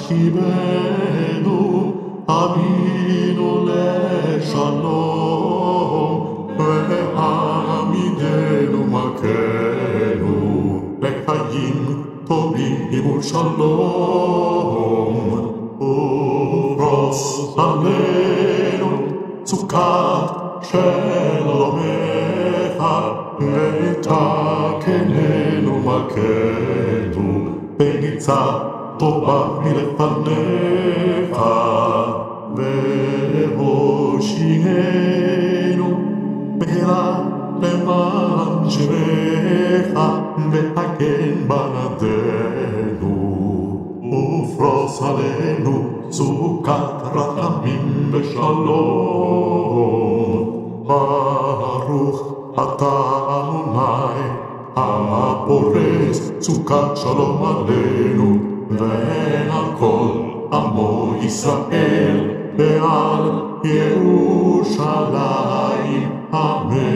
השכיבנו, אבינו לשלום, והעמידנו מלכנו, לחיים טובים ולשלום. ופרוס עלינו סוכת שלומך, ותקננו מלכנו, בניצה טובה מלפניך, והושיענו מהרה למען שמך, והגן בנדנו, ופרוס עלינו סוכת רחמים ושלום. ברוך אתה אדוני הפורס סוכת שלום עלינו, ועל כל עמו ישראל ועל ירושלים, אמן.